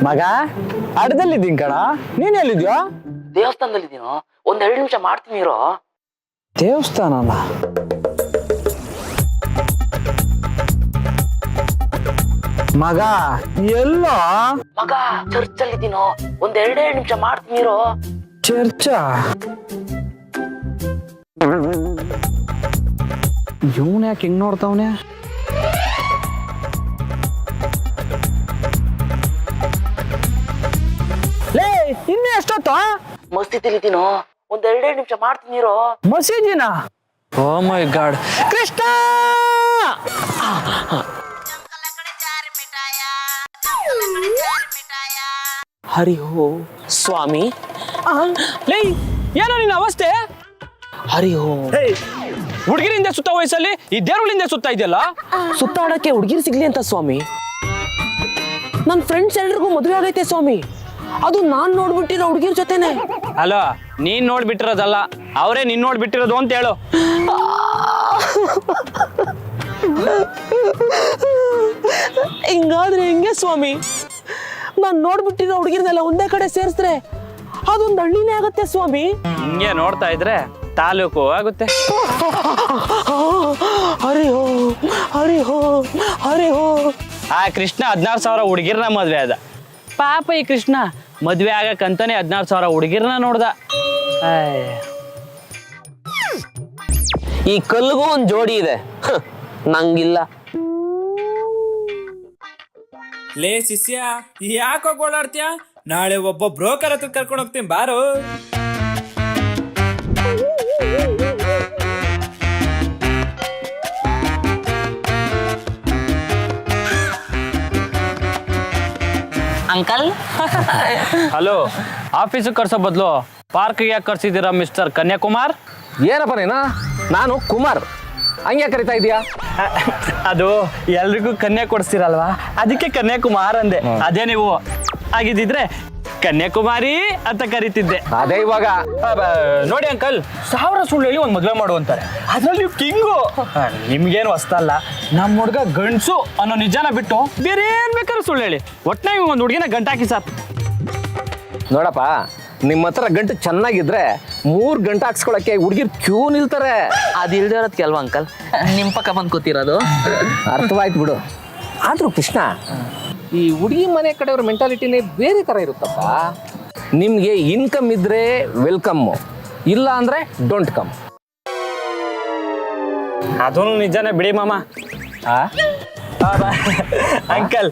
ಮಗ ಅಡ್ಡದಲ್ಲಿದ್ದೀನಿ ಕಣ. ನೀನ್ ಎಲ್ಲಿದ್ಯೋ? ದೇವಸ್ಥಾನದಲ್ಲಿದ್ದೀನೋ. ಒಂದ್ 2 ನಿಮಿಷ ಮಾಡ್ತೀನಿ ಇರೋ. ದೇವಸ್ಥಾನ ಅಲ್ಲ, ಮಗ ಎಲ್ಲೋ? ಮಗ ಚರ್ಚ್ ಅಲ್ಲಿದ್ದೀನೋ. ಒಂದ್ 2 ನಿಮಿಷ ಮಾಡ್ತೀನಿ ಇರೋ. ಚರ್ಚ? ಇವನ್ ಯಾಕೆ ಹಿಂಗ್ ನೋಡ್ತಾವನೆ? ಲೇ ಇನ್ನು ಎಷ್ಟೊತ್ತ? ಮಸ್ತಿದ್ದೀನೋ. ಒಂದ್ 2 ನಿಮಿಷ ಮಾಡ್ತೀನಿ ಇರೋ. ಮಸೀದಿನ? ಓ ಮೈ ಗಾಡ್. ಕೃಷ್ಣ ಹರಿ ಹೋ ಸ್ವಾಮಿ. ಲೇ ಏನೋ ನಿನ್ನ ಅವಸ್ಥೆ? ಹರಿ ಹೋ. ಹುಡುಗಿರಿಂದ ಸುತ್ತ ವಯಸ್ಸಲ್ಲಿ ಈ ದೇವರುಗಳಿಂದ ಸುತ್ತ ಇದೆಯಲ್ಲ? ಸುತ್ತಾಡಕ್ಕೆ ಹುಡುಗಿರು ಸಿಗ್ಲಿ ಅಂತ ಸ್ವಾಮಿ. ನನ್ನ ಫ್ರೆಂಡ್ಸ್ ಎಲ್ರಿಗೂ ಮದುವೆ ಆಗೈತೆ ಸ್ವಾಮಿ. ಅದು ನಾನ್ ನೋಡ್ಬಿಟ್ಟಿರೋ ಹುಡುಗಿರ್ ಜೊತೆನೆ. ಅಲ್ಲ, ನೀನ್ ನೋಡ್ಬಿಟ್ಟಿರೋದಲ್ಲ, ಅವರೇ ನಿನ್ ನೋಡ್ಬಿಟ್ಟಿರೋದು ಅಂತ ಹೇಳು. ಹಿಂಗಾದ್ರೆ ಹೆಂಗೆ ಸ್ವಾಮಿ? ನಾನ್ ನೋಡ್ಬಿಟ್ಟಿರೋ ಹುಡುಗಿರ್ನೆಲ್ಲ ಒಂದೇ ಕಡೆ ಸೇರಿಸಿದ್ರೆ ಅದೊಂದು ಹಳ್ಳಿನೇ ಆಗುತ್ತೆ ಸ್ವಾಮಿ. ಹಿಂಗೆ ನೋಡ್ತಾ ಇದ್ರೆ ತಾಲೂಕು ಆಗುತ್ತೆ. ಹರಿ ಹೋ ಹರಿ ಹೋ ಹರಿ ಹೋ. ಆ ಕೃಷ್ಣ 16,000 ಹುಡುಗಿರ್ನ ಮದ್ವೆ ಆದ. ಪಾಪ ಈ ಕೃಷ್ಣ ಮದ್ವೆ ಆಗಕ್ಕಂತಾನೆ 16,000 ಹುಡುಗಿರ್ನ ನೋಡ್ದ. ಈ ಕಲ್ಗೂ ಒಂದ್ ಜೋಡಿ ಇದೆ, ನಂಗಿಲ್ಲ. ಲೇ ಶಿಷ್ಯ, ಯಾಕೋ ಓಡಾಡ್ತೀಯ? ನಾಳೆ ಒಬ್ಬ ಬ್ರೋಕರ್ ಹತ್ರ ಕರ್ಕೊಂಡು ಹೋಗ್ತೀನಿ ಬಾರು. ಅಂಕಲ್. ಹಲೋ, ಆಫೀಸಿಗೆ ಕರ್ಸೋ ಬದಲು ಪಾರ್ಕ್ಗೆ ಯಾಕೆ ಕರ್ಸಿದ್ದೀರಾ ಮಿಸ್ಟರ್ ಕನ್ಯಾಕುಮಾರ್? ಏನಪ್ಪ ನೀನು? ನಾನು ಕುಮಾರ್, ಹಂಗೆ ಕರಿತಾ ಇದೀಯಾ? ಅದು ಎಲ್ರಿಗೂ ಕನ್ಯಾ ಕೊಡಿಸ್ತೀರಲ್ವಾ, ಅದಕ್ಕೆ ಕನ್ಯಾಕುಮಾರ್ ಅಂದೆ. ಅದೇ ನೀವು ಆಗಿದ್ದಿದ್ರೆ ಕನ್ಯಾಕುಮಾರಿ ಅಂತ ಕರಿತಿದ್ದೆ. ಅದೇ ಇವಾಗ ನೋಡಿ ಅಂಕಲ್, 1000 ಸುಳ್ಳು ಹೇಳಿ ಒಂದು ಮದುವೆ ಮಾಡು ಅಂತಾರೆ, ಅದ್ರಲ್ಲಿ ನೀವು ಕಿಂಗು. ನಿಮ್ಗೇನು ಹೊಸ್ತಲ್ಲ, ನಮ್ಮ ಹುಡುಗ ಗಂಡ್ಸು ಅನ್ನೋ ನಿಜಾನ ಬಿಟ್ಟು ಬೇರೆ ಏನ್ ಬೇಕಾದ್ರೂ ಸುಳ್ಳು ಹೇಳಿ, ಒಟ್ನಾಗ ಒಂದು ಹುಡುಗಿನ ಗಂಟಾಕಿ ಸಾಕು. ನೋಡಪ್ಪ, ನಿಮ್ಮ ಹತ್ರ ಗಂಟು ಚೆನ್ನಾಗಿದ್ರೆ 3 ಗಂಟೆ ಹಾಕ್ಸ್ಕೊಳಕ್ಕೆ ಹುಡುಗಿರ್ ಕ್ಯೂ ನಿಲ್ತಾರೆ. ಅದಿಲ್ದೇ ಇರೋದ್ ಕೆಲ್ವ ಅಂಕಲ್, ನಿಮ್ ಪಕ್ಕ ಬಂದ್ ಕೂತಿರೋದು. ಅರ್ಥವಾಯ್ತು ಬಿಡು. ಆದ್ರೂ ಕೃಷ್ಣ, ಈ ಹುಡುಗಿ ಮನೆ ಕಡೆಯವ್ರ ಮೆಂಟಾಲಿಟಿನೇ ಬೇರೆ ತರ ಇರುತ್ತಪ್ಪ. ನಿಮ್ಗೆ ಇನ್ಕಮ್ ಇದ್ರೆ ವೆಲ್ಕಮ್, ಇಲ್ಲ ಅಂದ್ರೆ ಡೋಂಟ್ ಕಮ್. ಅದೂ ನಿಜಾನೇ ಬಿಡಿ ಮಾಮ. ಆ ಅಂಕಲ್